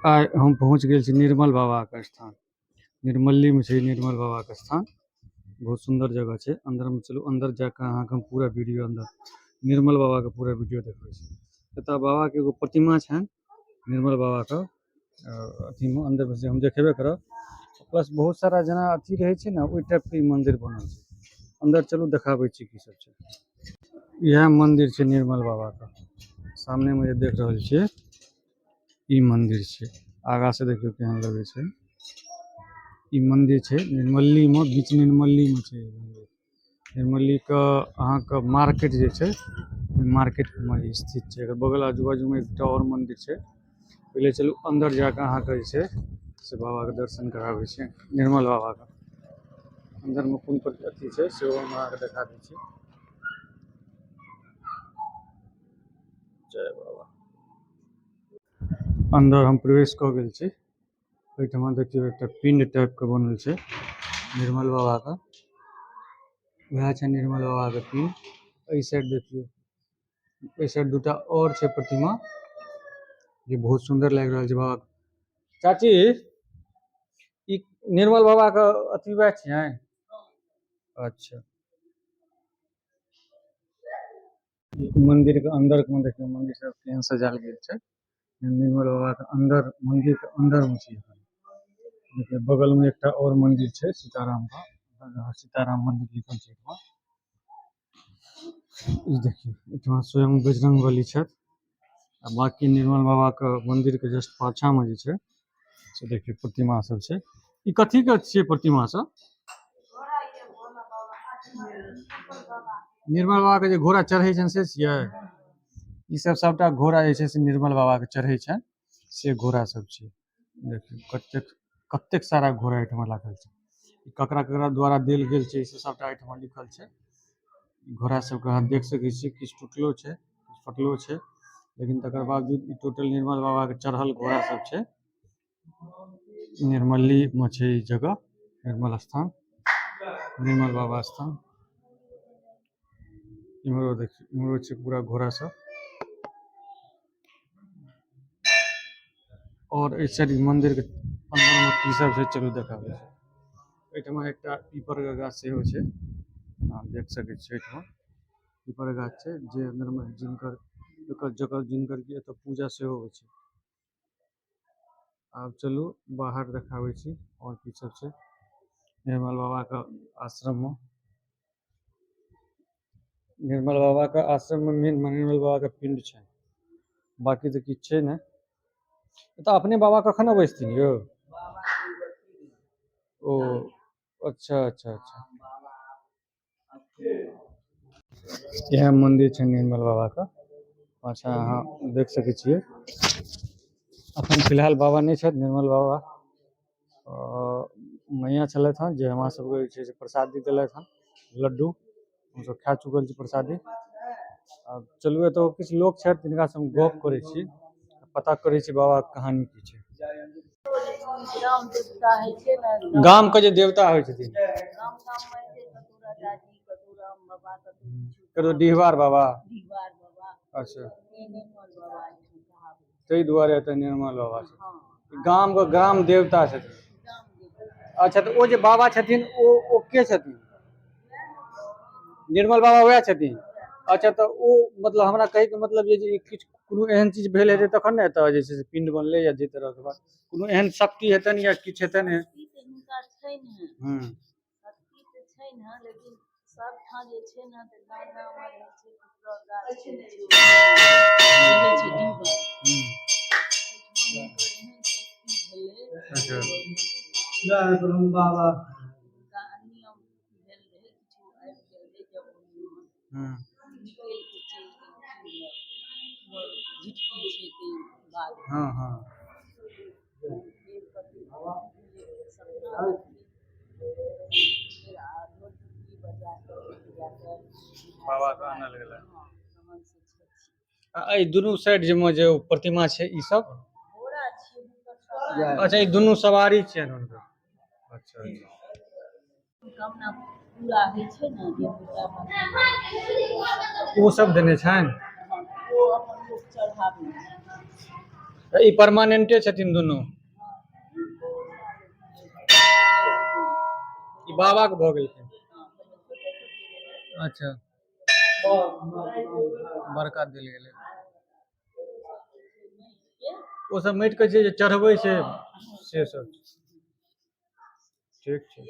आइ हम पहुँच गेल छी निर्मल बाबा के स्थान। निर्मली में छै निर्मल बाबा के स्थान। बहुत सुंदर जगह छै। अंदर में चलू, अंदर जाके अहाँके हम पूरा वीडियो अंदर निर्मल बाबा के पूरा वीडियो देखबै छी। एतऽ बाबा के एगो प्रतिमा छनि निर्मल बाबा के अथी में अंदर में से हम देखेबे करब। प्लस बहुत सारा जना अथी रहे छै ना, ओइ टाइप के मंदिर बनल छै। अंदर चलू देखाबै छी की सब छै। यह मंदिर छै निर्मल बाबा का। सामने में जे देख रहल छियै ई मंदिर छै। आगा से देखियो केहन लगे छै। ई मंदिर छै निर्मली में, बीच निर्मली में छै ई मंदिर। निर्मली के अहाँ के मार्केट जे छै, मार्केट में स्थित छै। एकर बगल आजू बाजू में एकटा और मंदिर छै। पहले चलू अंदर जाके अहाँ के जे छै से बाबा के दर्शन कराबै छी, निर्मल बाबा के। अंदर में कोन अथी छै सेहो हम अहाँ के देखा दै छी। जय बाबा। अंदर हम प्रवेश कऽ गेल छी। ओहिठमा देखियो एकटा पिंड टाइप के बनल छै निर्मल बाबा का। वएह छै निर्मल बाबा के पिंड। एहि साइड देखियो, एहि साइड दूटा और छै प्रतिमा जे बहुत सुंदर लागि रहल छै बाबा। चाची ई निर्मल बाबा के अथी वएह छियनि? अच्छा। मंदिर के अंदर में देखियो मंदिर सब केहन सजायल गेल छै। निर्मल बाबा के अंदर, मंदिर के अंदर में छै। देखियो बगल में एकटा और मंदिर छै सीताराम का। सीताराम मंदिर लिखल छै एकमा। ई देखियो एठमा स्वयं बजरंगबली छथि। आ बाकी निर्मल बाबा के मंदिर के जस्ट पाछा में जे छै से देखियो प्रतिमा सब छै। ई कथी के छियै प्रतिमा सब? निर्मल बाबा के जे घोड़ा चढ़ै छनि से छियै? ई सब सबटा घोड़ा जे छै से निर्मल बाबा के चढ़ै छनि से घोड़ा सब छै। देखियो कतेक सारा घोड़ा एठमा लागल छै। ककरा ककरा द्वारा देल गेल छै से सबटा एठमा लिखल छै। घोड़ा सबके अहाँ देख सकै छियै, किछु टूटलो छै, किछु फटलो छै। लेकिन तकर बावजूद ई टोटल निर्मल बाबा के चढ़ल घोड़ा सब छै। निर्मली में छै ई जगह, निर्मल स्थान, निर्मल बाबा स्थान। इम्हरो देखियो, इम्हरो छै पूरा घोड़ा सब। और एहि साइड मंदिर के अंदर में की सब छै चलू देखाबै छी। एहिठमा एकटा पीपर के गाछ सेहो छै, अहाँ देख सकै छियै। एहिठमा पीपर गाछ छै जे अंदर में जिनकर जिनकर की एतऽ पूजा सेहो होइ छै। आब चलू बाहर देखाबै छी और की सब छै निर्मल बाबा के आश्रम में। निर्मल बाबा के आश्रम में मेन निर्मल बाबा के पिंड छै, बाकी तऽ किछु छै ने। तऽ अपने बाबा कखन अबै छथिन यौ? ओ अच्छा अच्छा अच्छा। यह मंदिर छै निर्मल बाबा का। पाछा अहाँ देख सकै छियै। अखन फिलहाल बाबा नहि छथि निर्मल बाबा। मैया छलथि हँ जे हमरा सबके जे छै से प्रसादी देलथि हँ, लड्डू। हमसब खा चुकल छी प्रसादी। आब चलू एतऽ किछु लोक छथि तिनका से हम गप करै छी, पता करै छी बाबा के कहानी की छै। गाम के जे देवता होइ छथिन, कतौ डिहबार बाबा। अच्छा, ताहि दुआरे एतऽ निर्मल बाबा छै। गाम के ग्राम देवता छथिन। अच्छा तऽ ओ जे बाबा छथिन ओ के छथिन? निर्मल बाबा वएह छथिन? अच्छा तऽ ओ मतलब हमरा कहैके मतलब ये जे किछु कोनो एहन चीज भेल हेतै तखन ने एतऽ जे छै से पिंड बनलै, या जाहि तरह के बात कोनो एहन शक्ति हेतनि या किछु हेतनि। सबठाम जे छै ने तऽ गाना में रहै छै पुत्रक गाछ छै, रहै छै डीहबार। अच्छा जय गुरु बाबा का नियम भेल रहे, किछु आबि गेल रहे जब निकल के चलि झिटकी छै के बाद। हां हां बाबा के आनल गेलै। एहि दुनू साइड जे प्रतिमा छै ई सब घोड़ा छियै। अच्छा ई दुनू सवारी छियनि हुनकर। अच्छा कामना पूरा होइ छै ने जे ओ सब देने छनि। ओ अपन लोक चढ़ाबै छै। ई परमानेंटे छथिन दुनू। ई बाबा के भऽ गेलखिन। अच्छा बड़का देल गेलै। ओ सब माटि के जे चढ़बै छै से सब ठीक छै।